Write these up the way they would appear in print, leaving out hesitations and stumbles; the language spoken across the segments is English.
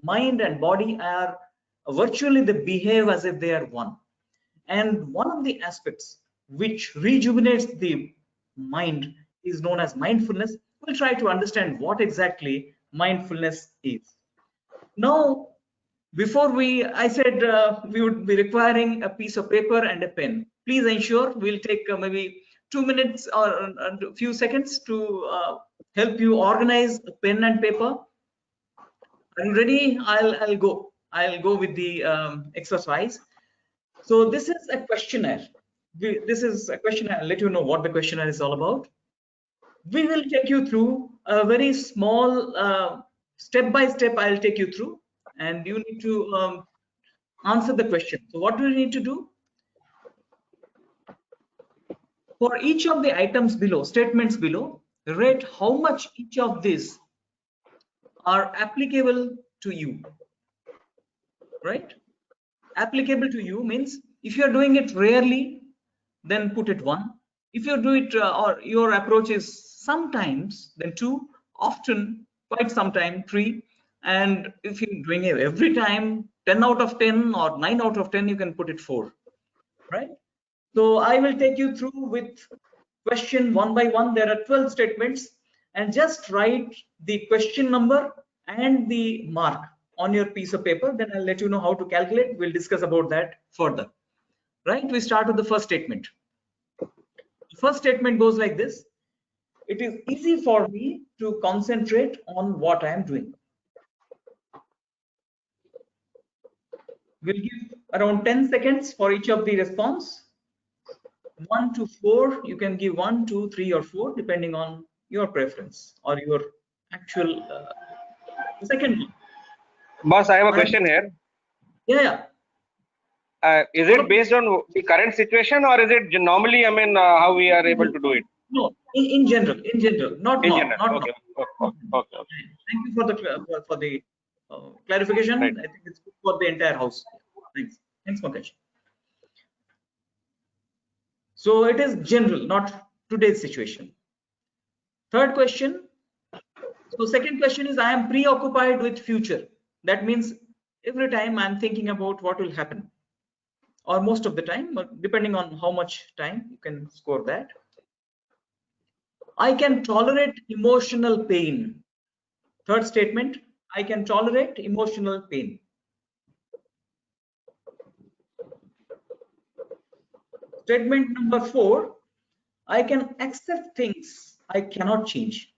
mind and body are virtually, they behave as if they are one. And one of the aspects which rejuvenates the mind is known as mindfulness. We'll try to understand what exactly mindfulness is. Now, before I said we would be requiring a piece of paper and a pen. Please ensure we'll take maybe 2 minutes or a few seconds to help you organize a pen and paper. Are you ready? I'll go. I'll go with the exercise. So this is a questionnaire. This is a questionnaire. I'll let you know what the questionnaire is all about. We will take you through a very small step by step. I'll take you through, and you need to answer the question. So what do you need to do? For each of the items below, statements below, rate how much each of these are applicable to you, right? Applicable to you means if you're doing it rarely, then put it 1. If you do it or your approach is sometimes, then 2, often, quite sometime, 3. And if you're doing it every time, 10 out of 10 or 9 out of 10, you can put it 4, right? So I will take you through with question one by one. There are 12 statements, and just write the question number and the mark on your piece of paper. Then I'll let you know how to calculate. We'll discuss about that further. Right? We start with the first statement. The first statement goes like this. It is easy for me to concentrate on what I am doing. We'll give around 10 seconds for each of the response. 1 to 4, you can give 1, 2, 3, or 4, depending on your preference or your actual second one. Boss, I have a question here. Yeah. Is it based on the current situation, or is it normally, I mean, how we are able to do it? No, in general, not in now. general. Not okay. now. Okay. Thank you for the clarification. Right. I think it's good for the entire house. Thanks, Pankaj. So it is general, not today's situation. Third question. So second question is, I am preoccupied with future. That means every time I'm thinking about what will happen, or most of the time, depending on how much time you can score that. I can tolerate emotional pain. Third statement, I can tolerate emotional pain. Statement number 4, I can accept things I cannot change.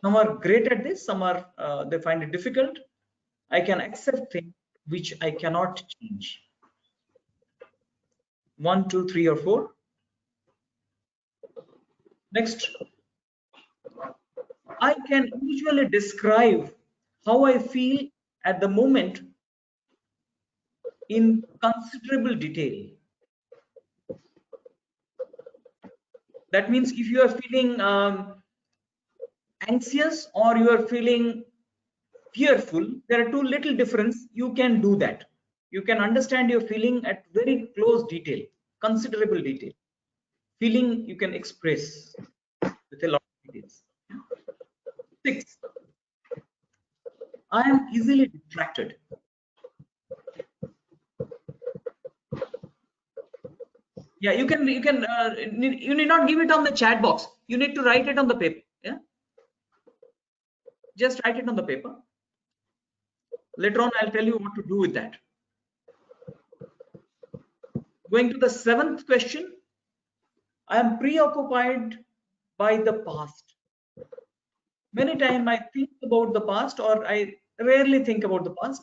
Some are great at this, some are they find it difficult. I can accept things which I cannot change. 1, 2, 3, or 4. Next, I can usually describe how I feel at the moment in considerable detail. That means if you are feeling anxious or you are feeling fearful, there are two little difference. You can do that. You can understand your feeling at very close detail, considerable detail. Feeling you can express with a lot of details. 6, I am easily distracted. Yeah, you need not give it on the chat box. You need to write it on the paper. Yeah, just write it on the paper. Later on, I'll tell you what to do with that. Going to the 7th question, I am preoccupied by the past. Many times I think about the past, or I rarely think about the past.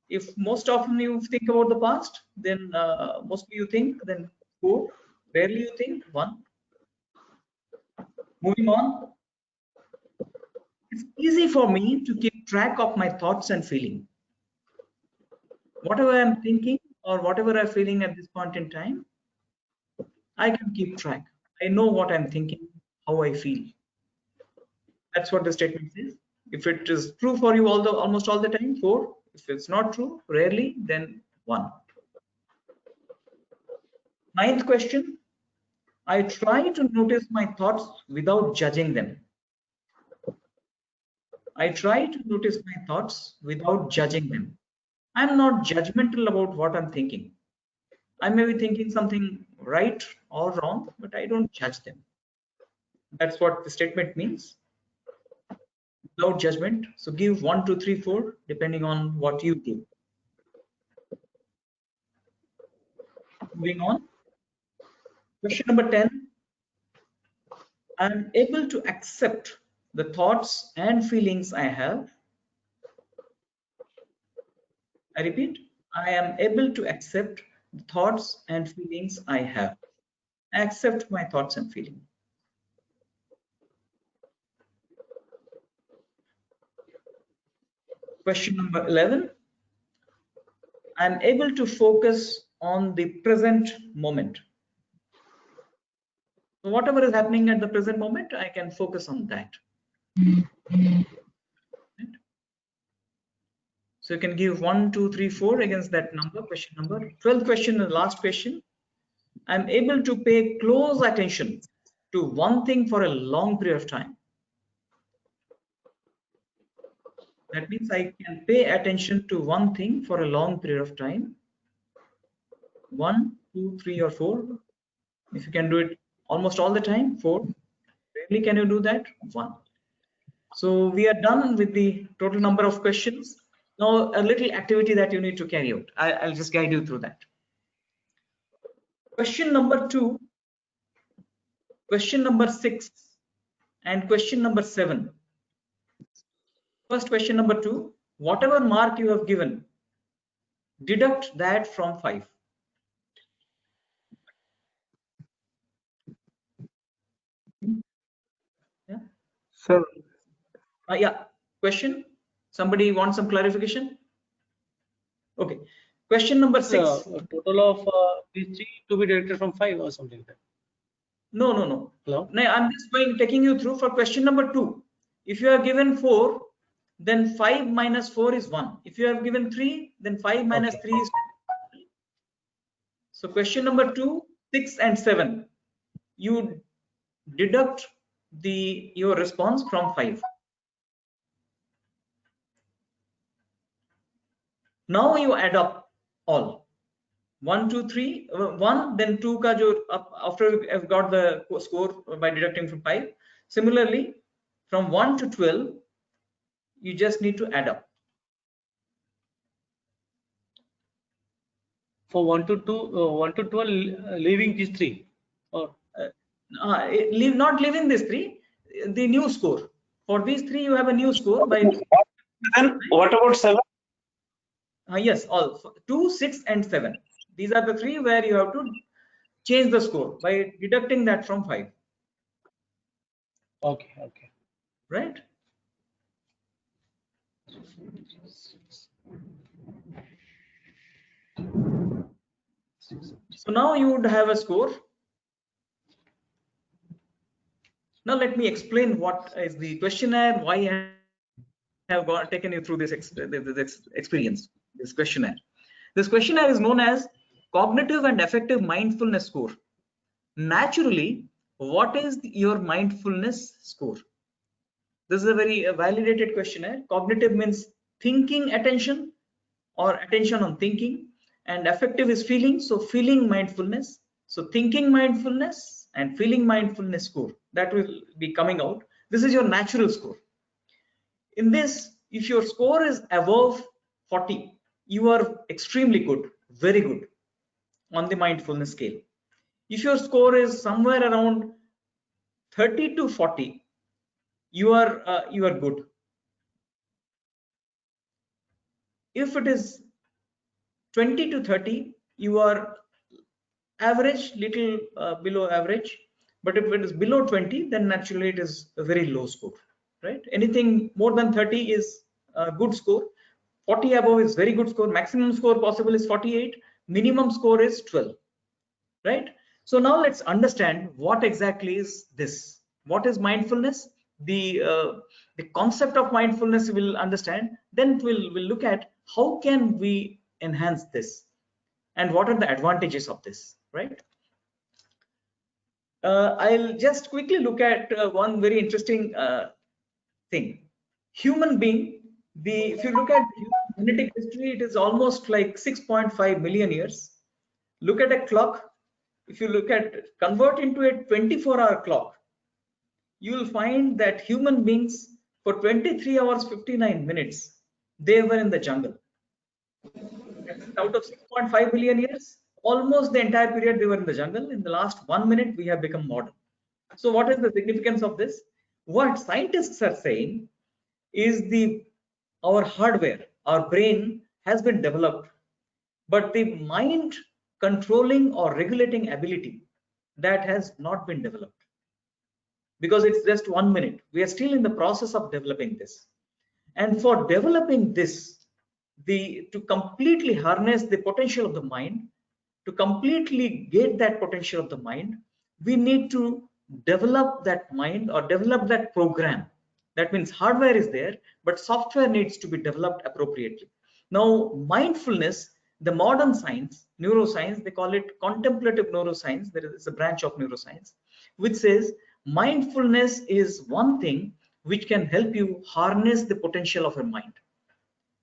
If most often you think about the past, then mostly you think, then 4. Rarely you think, 1. Moving on. It's easy for me to keep track of my thoughts and feeling. Whatever I'm thinking or whatever I'm feeling at this point in time, I can keep track. I know what I'm thinking, how I feel. That's what the statement says. If it is true for you almost all the time, 4. If it's not true, rarely, then 1. 9th question, I try to notice my thoughts without judging them. I try to notice my thoughts without judging them. I'm not judgmental about what I'm thinking. I may be thinking something right or wrong, but I don't judge them. That's what the statement means, without judgment. So give 1, 2, 3, 4, depending on what you do. Moving on. Question number 10. I'm able to accept the thoughts and feelings I have. I repeat, I am able to accept the thoughts and feelings I have. I accept my thoughts and feelings. Question number 11. I'm able to focus on the present moment. So whatever is happening at the present moment, I can focus on that. Right? So you can give 1, 2, 3, 4 against that number, question number. 12th question, the last question. I'm able to pay close attention to one thing for a long period of time. That means I can pay attention to one thing for a long period of time. 1, 2, 3, or 4. If you can do it almost all the time, 4. Rarely can you do that, 1. So we are done with the total number of questions. Now a little activity that you need to carry out. I'll just guide you through that. Question number 2, question number 6, and question number 7. First, question number 2, whatever mark you have given, deduct that from 5. Yeah. Sir, Yeah. Question? Somebody wants some clarification? Okay. Question number 6. Total of these 3 to be deducted from 5 or something like that. No. Hello? No, I'm just taking you through for question number 2. If you are given 4, then 5 minus 4 is 1. If you have given 3, then 5 minus 3 is 2. So question number 2, 6, and 7. You deduct your response from 5. Now you add up all. 1, 2, 3, 1, then 2 ka jo after I've got the score by deducting from 5. Similarly, from 1 to 12, you just need to add up. For 1 to 12, leaving these 3, or not leaving this 3, the new score. For these 3, you have a new score by. Then what about 7? Yes, all 2, 6, and 7. These are the 3 where you have to change the score by deducting that from 5. okay. Right? So now you would have a score. Now let me explain what is the questionnaire, why I have taken you through this experience, this questionnaire. This questionnaire is known as Cognitive and Affective Mindfulness Score. Naturally, what is your mindfulness score? This is a very validated questionnaire. Cognitive means thinking attention or attention on thinking, and affective is feeling, so feeling mindfulness. So thinking mindfulness and feeling mindfulness score, that will be coming out. This is your natural score. In this, if your score is above 40, you are extremely good, very good on the mindfulness scale. If your score is somewhere around 30 to 40, you are good. If it is 20 to 30, you are average, little below average. But if it is below 20, then naturally it is a very low score, right? Anything more than 30 is a good score. 40 above is very good score. Maximum score possible is 48. Minimum score is 12, right? So now let's understand what exactly is this. What is mindfulness? The concept of mindfulness we will understand. Then we'll look at how can we enhance this and what are the advantages of this, right? I'll just quickly look at one very interesting thing. Human being, if you look at human genetic history, it is almost like 6.5 million years. Look at a clock. If you look at convert into a 24-hour clock, you will find that human beings for 23 hours 59 minutes they were in the jungle. Out of 6.5 billion years, almost the entire period they were in the jungle. In the last 1 minute, we have become modern. So what is the significance of this? What scientists are saying is our hardware, our brain has been developed, but the mind controlling or regulating ability, that has not been developed, because it's just 1 minute. We are still in the process of developing this. And for developing this, to completely harness the potential of the mind, to completely get that potential of the mind, we need to develop that mind or develop that program. That means hardware is there, but software needs to be developed appropriately. Now, mindfulness, the modern science, neuroscience, they call it contemplative neuroscience. There is a branch of neuroscience which says mindfulness is one thing which can help you harness the potential of your mind.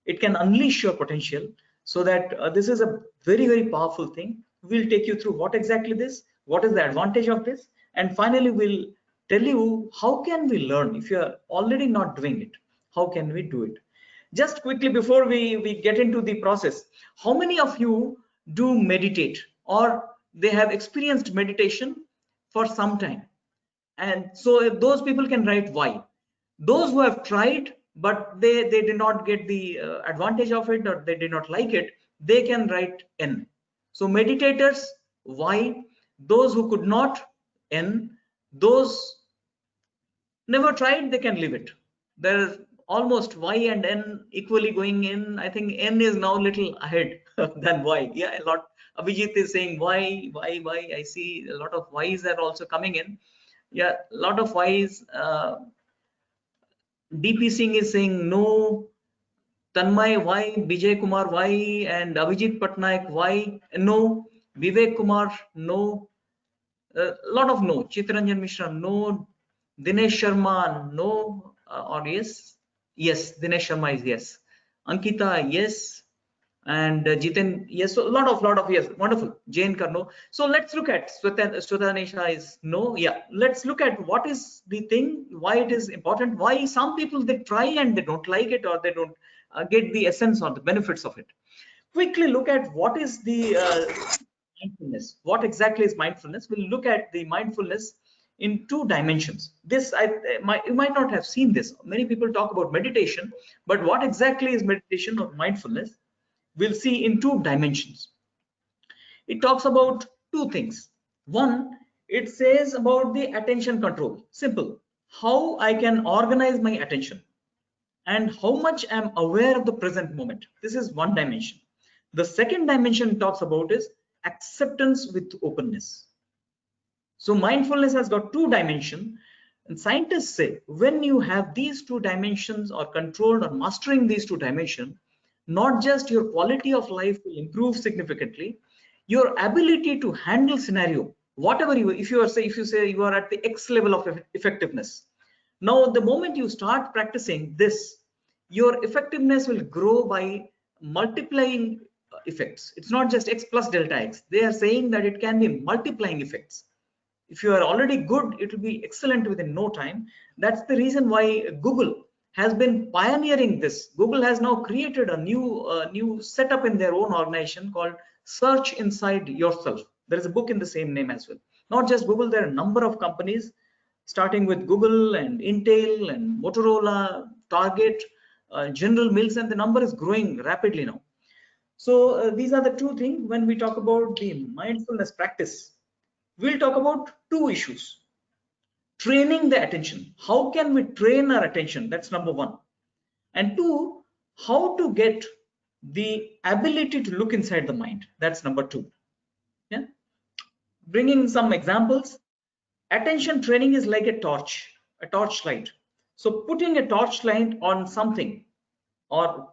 It can unleash your potential, so that this is a very, very powerful thing. We'll take you through what exactly this, what is the advantage of this, and finally we'll tell you how can we learn. If you're already not doing it, how can we do it? Just quickly before we get into the process, how many of you do meditate, or they have experienced meditation for some time? And so if those people can write Y. Those who have tried but they did not get the advantage of it, or they did not like it, they can write N. So meditators, Y. Those who could not, N. Those never tried, they can leave it. There's almost Y and N equally going in. I think N is now little ahead than Y. Yeah, a lot. Abhijit is saying Y. I see a lot of Ys are also coming in. Yeah, a lot of Ys. DP Singh is saying no. Tanmay Y, Vijay Kumar Y, and Abhijit Patnaik Y, no. Vivek Kumar, no. A lot of no. Chitranjan Mishra, no. Dinesh Sharma, no. Or yes? Yes, Dinesh Sharma is yes. Ankita, yes. And Jiten, yes. So a lot of yes. Wonderful. Jane Karno. So let's look at Swetanisha is no. Yeah. Let's look at what is the thing, why it is important, why some people they try and they don't like it, or they don't get the essence or the benefits of it. Quickly look at what is the mindfulness. What exactly is mindfulness? We'll look at the mindfulness in two dimensions. This you might not have seen this. Many people talk about meditation, but what exactly is meditation or mindfulness? We'll see in two dimensions. It talks about two things. One, it says about the attention control. Simple. How I can organize my attention and how much I'm aware of the present moment. This is one dimension. The second dimension talks about is acceptance with openness. So mindfulness has got two dimensions, and scientists say when you have these two dimensions, or controlled or mastering these two dimensions, not just your quality of life will improve significantly, your ability to handle scenario, whatever if you say you are at the X level of effectiveness. Now, the moment you start practicing this, your effectiveness will grow by multiplying effects. It's not just X plus delta X. They are saying that it can be multiplying effects. If you are already good, it will be excellent within no time. That's the reason why Google has been pioneering this. Google has now created a new setup in their own organization called Search Inside Yourself. There is a book in the same name as well. Not just Google, there are a number of companies, starting with Google and Intel and Motorola, Target, General Mills, and the number is growing rapidly now. So these are the two things. When we talk about the mindfulness practice, we'll talk about two issues. Training the attention. How can we train our attention? That's number one. And two, how to get the ability to look inside the mind. That's number two. Yeah. Bringing some examples. Attention training is like a torchlight. So putting a torchlight on something, or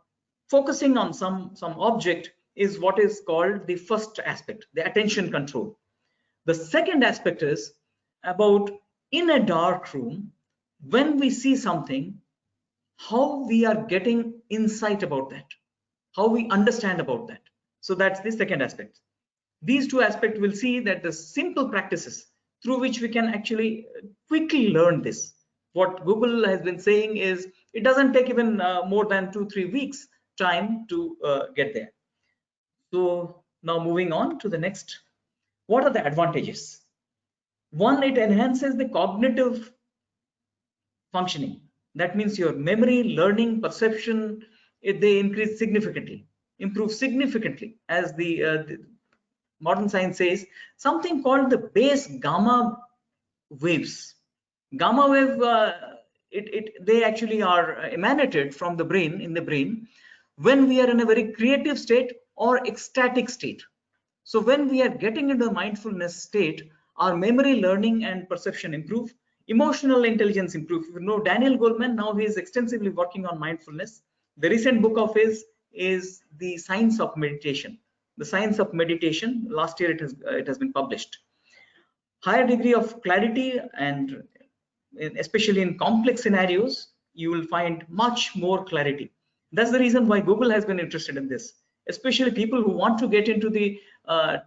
focusing on some object, is what is called the first aspect, the attention control. The second aspect is about in a dark room, when we see something, how we are getting insight about that, how we understand about that. So that's the second aspect. These two aspects will see that the simple practices through which we can actually quickly learn this. What Google has been saying is it doesn't take even more than 2-3 weeks time to get there. So now moving on to the next, what are the advantages? One, it enhances the cognitive functioning. That means your memory, learning, perception, they increase significantly, improve significantly, as the modern science says, something called the base gamma waves. Gamma wave, they actually are emanated from the brain, in the brain, when we are in a very creative state or ecstatic state. So when we are getting into the mindfulness state, our memory, learning, and perception improve. Emotional intelligence improve. You know Daniel Goleman, now he is extensively working on mindfulness. The recent book of his is The Science of Meditation. The Science of Meditation. Last year it has been published. Higher degree of clarity, and especially in complex scenarios, you will find much more clarity. That's the reason why Google has been interested in this, especially people who want to get into the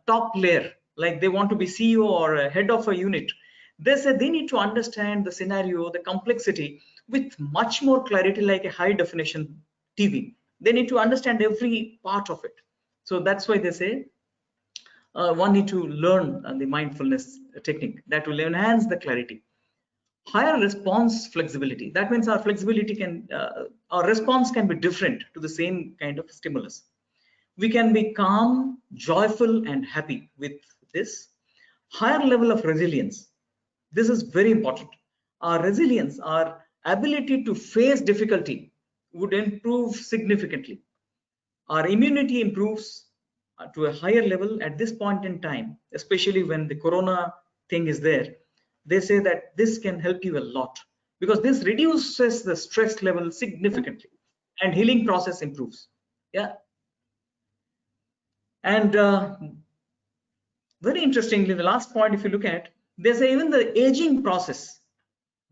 top layer, like they want to be CEO or a head of a unit. They said they need to understand the scenario, the complexity with much more clarity, like a high definition TV. They need to understand every part of it. So that's why they say one need to learn the mindfulness technique that will enhance the clarity. Higher response flexibility. That means our flexibility can, our response can be different to the same kind of stimulus. We can be calm, joyful, and happy with this. Higher level of resilience. This is very important. Our resilience, our ability to face difficulty would improve significantly. Our immunity improves to a higher level at this point in time, especially when the corona thing is there. They say that this can help you a lot because this reduces the stress level significantly and healing process improves. Yeah. And very interestingly, the last point, if you look at, they say even the aging process,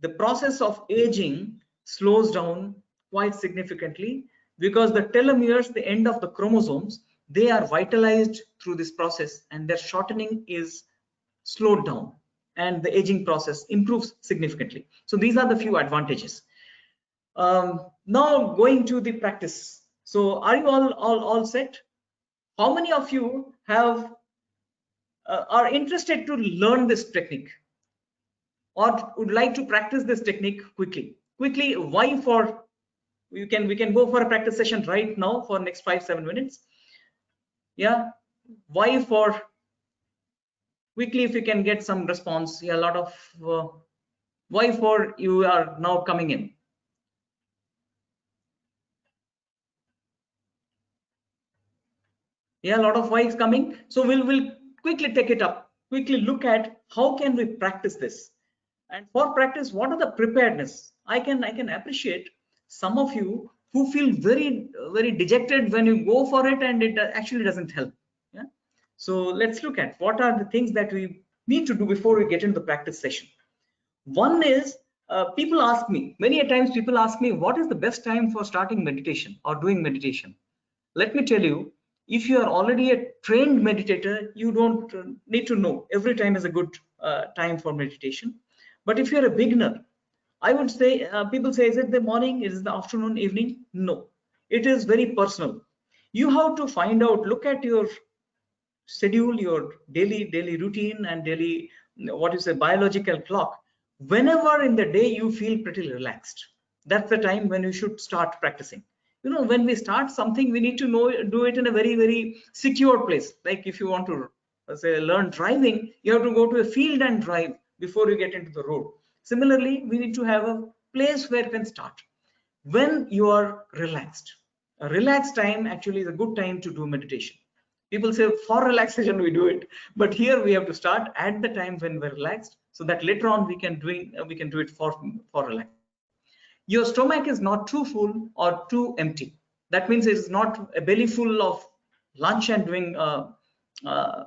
the process of aging slows down quite significantly because the telomeres, the end of the chromosomes, they are vitalized through this process and their shortening is slowed down and the aging process improves significantly. So these are the few advantages. Now going to the practice. So are you all set? How many of you have are interested to learn this technique or would like to practice this technique quickly? Why? For we can go for a practice session right now for next 5-7 minutes. Yeah, why? For quickly, if you can get some response. Yeah, a lot of why for you are now coming in. Yeah, a lot of why is coming. So we'll quickly take it up, quickly look at how can we practice this. And for practice, what are the preparedness? I can appreciate some of you who feel very dejected when you go for it and it actually doesn't help. Yeah. So let's look at what are the things that we need to do before we get into the practice session. One is people ask me, many a times people ask me, what is the best time for starting meditation or doing meditation? Let me tell you, if you are already a trained meditator, you don't need to know every time is a good time for meditation. But if you're a beginner, I would say, people say, is it the morning, is it the afternoon, evening? No, it is very personal. You have to find out, look at your schedule, your daily routine and daily, what is a biological clock. Whenever in the day you feel pretty relaxed, that's the time when you should start practicing. You know, when we start something, we need to do it in a very secure place. Like if you want to say learn driving, you have to go to a field and drive before you get into the road. Similarly, we need to have a place where you can start when you are relaxed. A relaxed time actually is a good time to do meditation. People say for relaxation we do it, but here we have to start at the time when we're relaxed, so that later on we can do it for relaxation. Your stomach is not too full or too empty. That means it's not a belly full of lunch and doing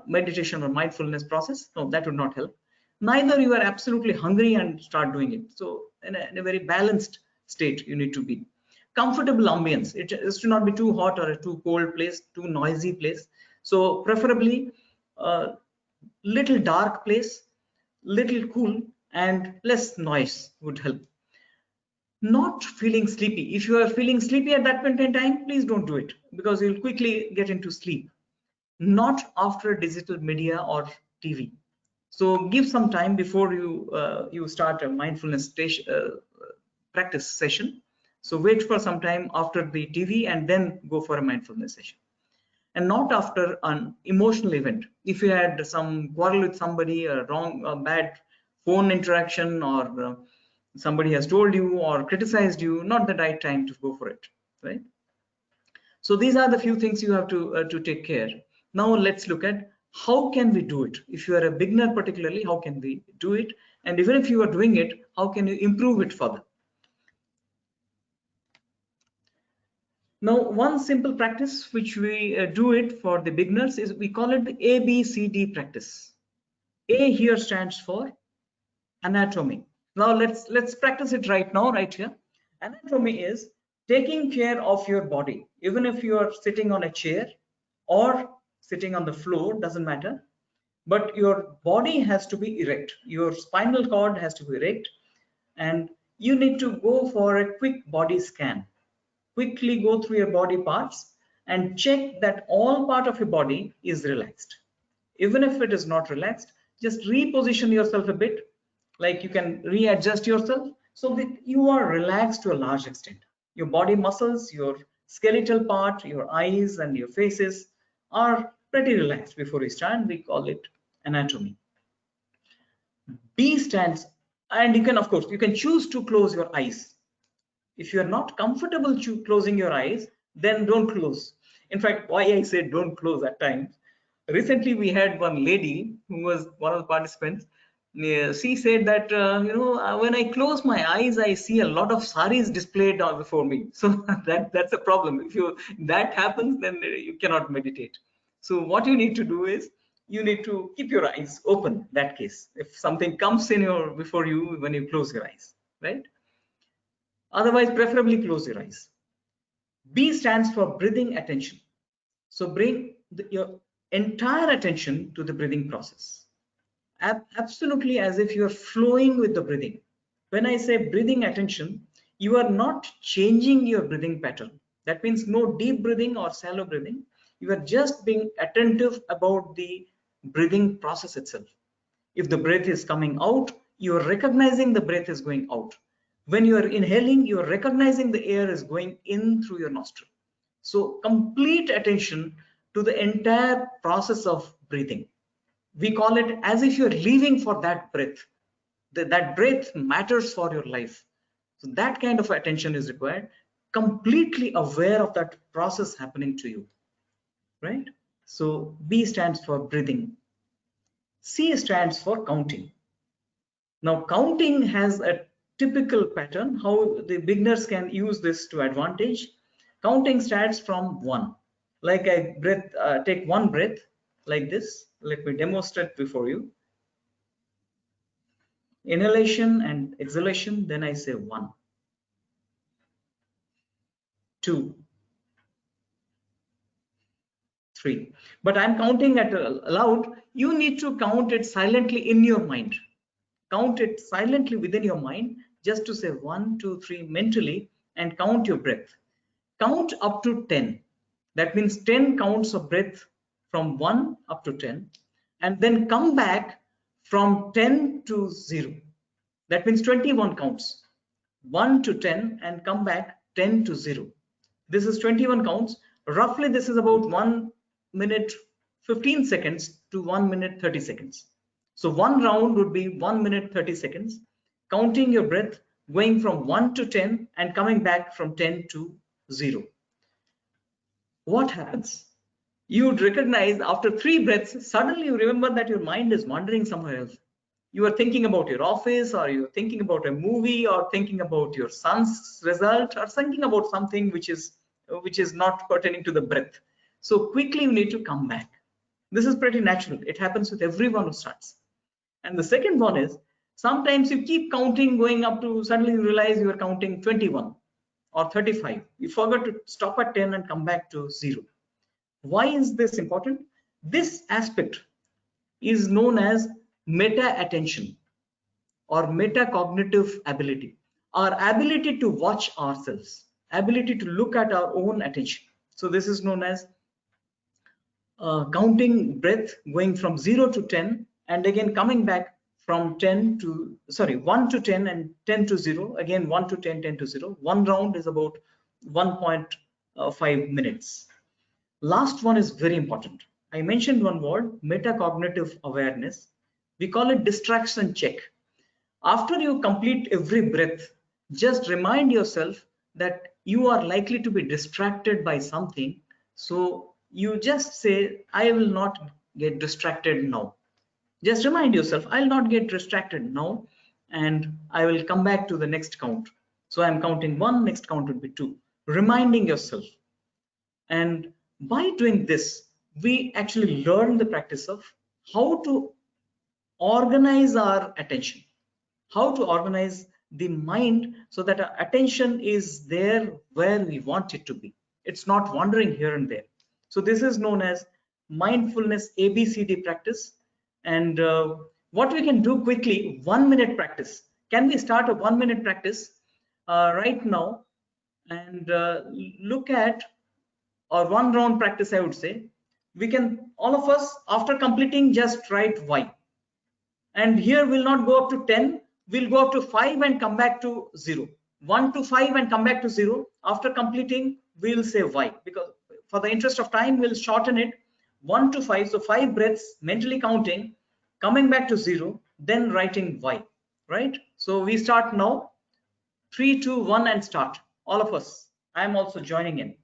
meditation or mindfulness process. No, that would not help. Neither you are absolutely hungry and start doing it. So in a very balanced state you need to be. comfortable ambience. It is to not be too hot or a too cold place, too noisy place. So preferably little dark place, little cool, and less noise would help. Not feeling sleepy. If you are feeling sleepy at that point in time, please don't do it, because you'll quickly get into sleep. Not after digital media or TV. So give some time before you start a mindfulness practice session. So wait for some time after the TV and then go for a mindfulness session. And not after an emotional event. If you had some quarrel with somebody, a bad phone interaction, or somebody has told you or criticized you, not the right time to go for it, right? So these are the few things you have to take care. Now let's look at how can we do it. If you are a beginner particularly, how can we do it? And even if you are doing it, how can you improve it further? Now, one simple practice which we do it for the beginners is we call it the ABCD practice. A here stands for anatomy. Now let's practice it right now, right here. Anatomy is taking care of your body. Even if you are sitting on a chair or sitting on the floor, doesn't matter, but your body has to be erect. Your spinal cord has to be erect, and you need to go for a quick body scan. Quickly go through your body parts and check that all part of your body is relaxed. Even if it is not relaxed, just reposition yourself a bit, like you can readjust yourself so that you are relaxed to a large extent. Your body muscles, your skeletal part, your eyes and your faces are pretty relaxed before we start. We call it anatomy. B stands, and you can, of course, you can choose to close your eyes. If you're not comfortable closing your eyes, then don't close. In fact, why I said don't close at times, recently we had one lady who was one of the participants. She said that when I close my eyes, I see a lot of saris displayed before me. So that's a problem. If that happens, then you cannot meditate. So what you need to do is you need to keep your eyes open. That case, if something comes in before you when you close your eyes, right? Otherwise, preferably close your eyes. B stands for breathing attention. So bring your entire attention to the breathing process. Absolutely as if you are flowing with the breathing. When I say breathing attention, you are not changing your breathing pattern. That means no deep breathing or shallow breathing. You are just being attentive about the breathing process itself. If the breath is coming out, you are recognizing the breath is going out. When you are inhaling, you are recognizing the air is going in through your nostril. So complete attention to the entire process of breathing. We call it as if you're living for that breath. That breath matters for your life. So that kind of attention is required, completely aware of that process happening to you, right? So B stands for breathing. C stands for counting. Now, counting has a typical pattern, how the beginners can use this to advantage. Counting starts from 1. Like I take one breath like this. Let me demonstrate before you. Inhalation and exhalation, then I say 1, 2, 3. But I'm counting at aloud. You need to count it silently in your mind. Count it silently within your mind, just to say 1, 2, 3 mentally, and count your breath. Count up to 10. That means 10 counts of breath from 1 up to 10, and then come back from 10 to 0. That means 21 counts. 1 to 10 and come back 10 to 0. This is 21 counts. Roughly, this is about 1 minute 15 seconds to 1 minute 30 seconds. So one round would be 1 minute 30 seconds, counting your breath, going from 1 to 10 and coming back from 10 to 0. What happens? You would recognize after 3 breaths, suddenly you remember that your mind is wandering somewhere else. You are thinking about your office, or you're thinking about a movie, or thinking about your son's result, or thinking about something which is not pertaining to the breath. So quickly you need to come back. This is pretty natural. It happens with everyone who starts. And the second one is, sometimes you keep counting, going up to, suddenly you realize you are counting 21. or 35. You forgot to stop at 10 and come back to 0. Why is this important? This aspect is known as meta attention or metacognitive ability, our ability to watch ourselves, ability to look at our own attention. So this is known as counting breath, going from 0 to 10 and again coming back from 1 to 10 and 10 to 0, again 1 to 10, 10 to 0. One round is about 1.5 minutes. Last one is very important. I mentioned one word, metacognitive awareness. We call it distraction check. After you complete every breath, just remind yourself that you are likely to be distracted by something. So you just say, I will not get distracted now. Just remind yourself, I'll not get distracted now, and I will come back to the next count. So I'm counting 1, next count would be 2. Reminding yourself. And by doing this, we actually learn the practice of how to organize our attention, how to organize the mind so that our attention is there where we want it to be. It's not wandering here and there. So this is known as mindfulness ABCD practice. And what we can do quickly, 1 minute practice. Can we start a 1 minute practice right now and look at, or one round practice, I would say. We can, all of us, after completing, just write Y. And here we'll not go up to 10, we'll go up to 5 and come back to 0. 1 to 5 and come back to 0. After completing, we'll say Y, because for the interest of time, we'll shorten it. 1 to 5, so 5 breaths, mentally counting, coming back to 0, then writing Y, right? So we start now. 3, 2, 1 and start. All of us. I am also joining in.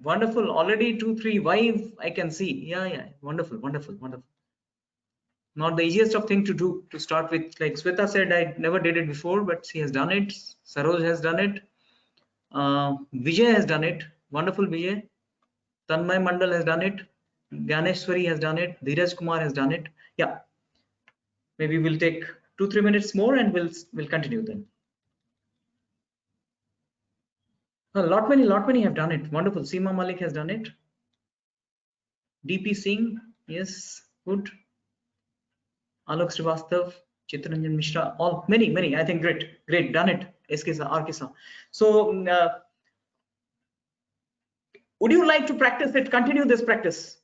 Wonderful. Already 2, 3 Y I can see. Yeah. Wonderful. Not the easiest of thing to do to start with. Like Sweta said, I never did it before, but she has done it. Saroj has done it. Vijay has done it. Wonderful, Vijay. Tanmay Mandal has done it. Ganeshwari has done it. Dheeraj Kumar has done it. Yeah. Maybe we'll take 2, 3 minutes more and we'll continue then. A lot many have done it. Wonderful. Seema Malik has done it. DP Singh, yes, good. Alok Srivastav, Chitranjan Mishra, all many. I think great, done it. SK sir, RK sir. So, would you like to practice it? Continue this practice.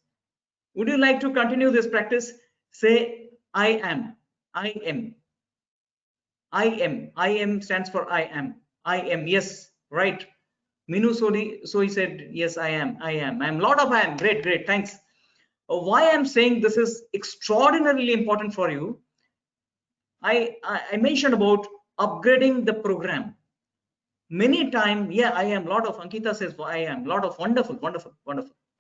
Would you like to continue this practice? Say, I am. I am stands for I am. I am. Yes, right. Minu Sodi, so he said, yes, I am. I'm lot of I am. Great. Thanks. Why I'm saying this is extraordinarily important for you. I mentioned about upgrading the program. Many times, yeah, I am. Lot of Ankita says, I am. Lot of wonderful.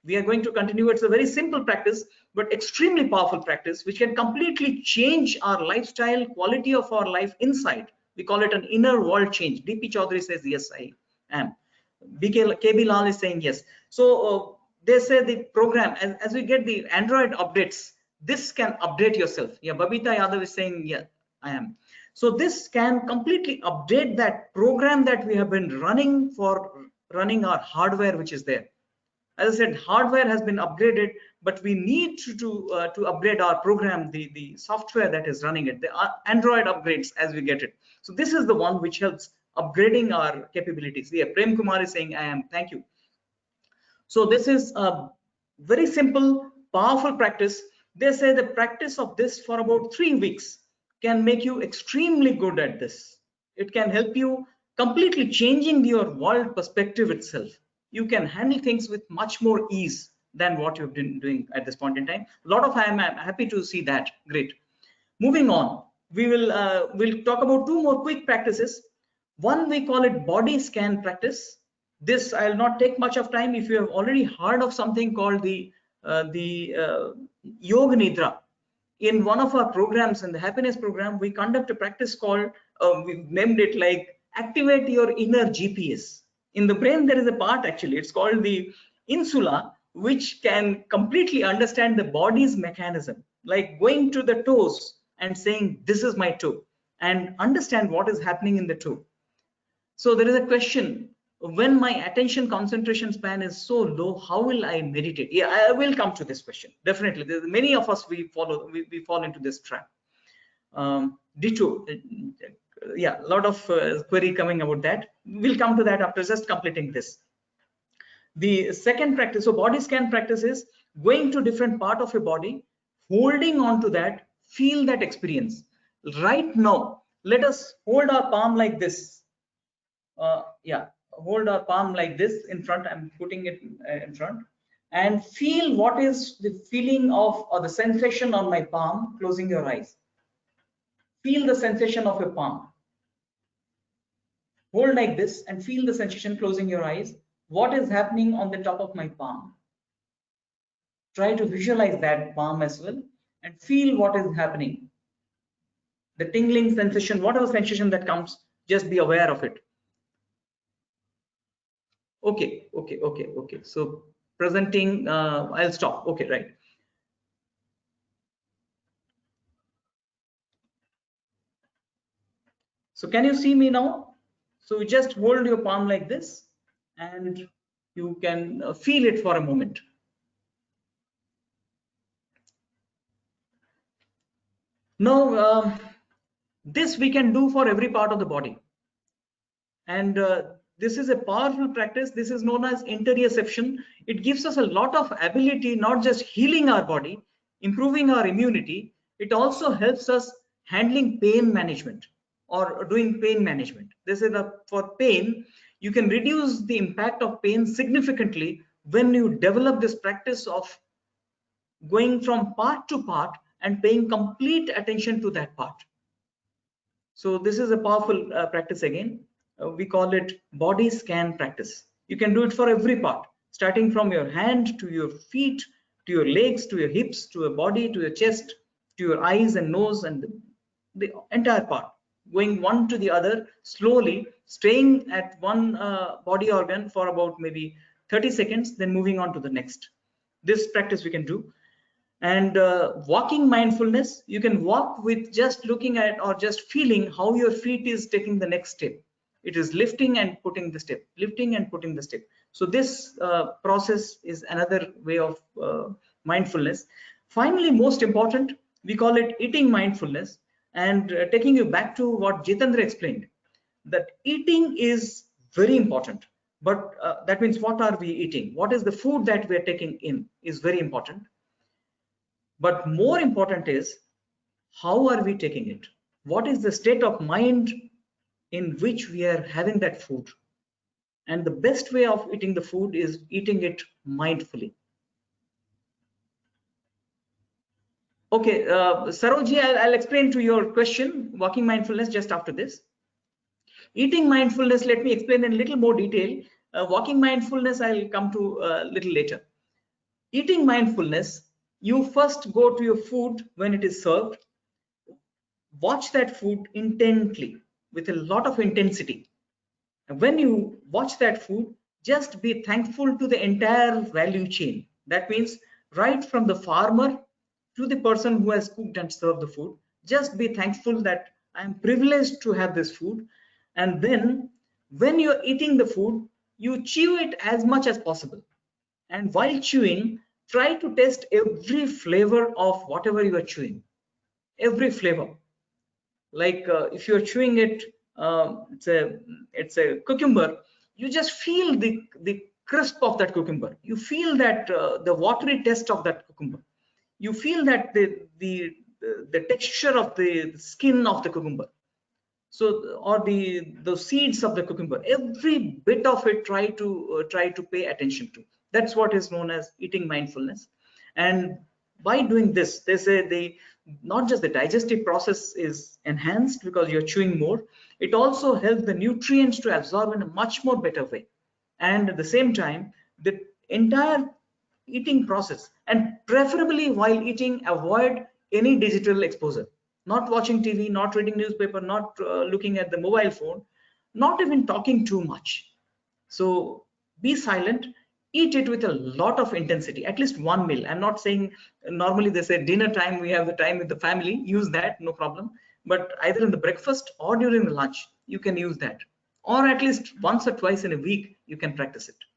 We are going to continue. It's a very simple practice, but extremely powerful practice, which can completely change our lifestyle, quality of our life inside. We call it an inner world change. DP Chaudhary says, yes, I am. KB Lal is saying yes. So they say the program, as we get the Android updates, this can update yourself. Yeah, Babita Yadav is saying, yeah, I am. So this can completely update that program that we have been running for running our hardware, which is there. As I said, hardware has been upgraded, but we need to upgrade our program, the software that is running it, the Android upgrades as we get it. So this is the one which helps upgrading our capabilities. Yeah, Prem Kumar is saying, I am. Thank you. So this is a very simple powerful practice. They say the practice of this for about 3 weeks can make you extremely good at this. It can help you completely changing your world perspective itself. You can handle things with much more ease than what you've been doing at this point in time. A lot of I'm happy to see that. Great. Moving on, we'll talk about 2 more quick practices. One, we call it body scan practice. This I'll not take much of time. If you have already heard of something called the Yoga Nidra, in one of our programs, in the happiness program, we conduct a practice called, we've named it like activate your inner GPS. In the brain, there is a part actually, it's called the insula, which can completely understand the body's mechanism, like going to the toes and saying, this is my toe, and understand what is happening in the toe. So there is a question, when my attention concentration span is so low, how will I meditate? Yeah, I will come to this question. Definitely, there's many of us, we fall into this trap. Ditto. Yeah, a lot of query coming about that. We'll come to that after just completing this. The second practice, so body scan practice, is going to different part of your body, holding on to that, feel that experience. Right now, let us hold our palm like this. Yeah, hold our palm like this in front. I'm putting it in front, and feel what is the feeling of, or the sensation on my palm. Closing your eyes, feel the sensation of your palm. Hold like this and feel the sensation. Closing your eyes, what is happening on the top of my palm. Try to visualize that palm as well and feel what is happening. The tingling sensation, whatever sensation that comes, just be aware of it. Okay. So presenting, I'll stop. Okay, right. So can you see me now? So you just hold your palm like this and you can feel it for a moment. Now, this we can do for every part of the body. And this is a powerful practice. This is known as interoception. It gives us a lot of ability, not just healing our body, improving our immunity. It also helps us handling pain management or doing pain management. This is for pain. You can reduce the impact of pain significantly when you develop this practice of going from part to part and paying complete attention to that part. So this is a powerful practice again. We call it body scan practice. You can do it for every part, starting from your hand to your feet, to your legs, to your hips, to your body, to your chest, to your eyes and nose, and the entire part, going one to the other slowly, staying at one body organ for about maybe 30 seconds, then moving on to the next. This practice we can do. And walking mindfulness, you can walk with just looking at or just feeling how your feet is taking the next step. It is lifting and putting the step, lifting and putting the step. So this process is another way of mindfulness. Finally, most important, we call it eating mindfulness. And taking you back to what Jitendra explained, that eating is very important. But that means, what are we eating? What is the food that we are taking in is very important. But more important is, how are we taking it? What is the state of mind in which we are having that food? And the best way of eating the food is eating it mindfully. Okay, Saroji, I'll explain to your question, walking mindfulness, just after this. Eating mindfulness, let me explain in a little more detail. Walking mindfulness, I'll come to a little later. Eating mindfulness, you first go to your food when it is served. Watch that food intently, with a lot of intensity. And when you watch that food, just be thankful to the entire value chain. That means right from the farmer to the person who has cooked and served the food. Just be thankful that I am privileged to have this food. And then when you're eating the food, you chew it as much as possible. And while chewing, try to taste every flavor of whatever you are chewing. Every flavor. Like if you're chewing it, it's a cucumber, you just feel the crisp of that cucumber. You feel that the watery taste of that cucumber. You feel that the texture of the skin of the cucumber. So, or the seeds of the cucumber. Every bit of it try to pay attention to. That's what is known as eating mindfulness. And by doing this, they say not just the digestive process is enhanced because you're chewing more, it also helps the nutrients to absorb in a much more better way. And at the same time, the entire eating process, and preferably while eating, avoid any digital exposure. Not watching TV, not reading newspaper, not looking at the mobile phone, not even talking too much. So be silent, eat it with a lot of intensity, at least one meal. I'm not saying, normally they say dinner time, we have the time with the family, use that, no problem. But either in the breakfast or during the lunch, you can use that. Or at least once or twice in a week, you can practice it.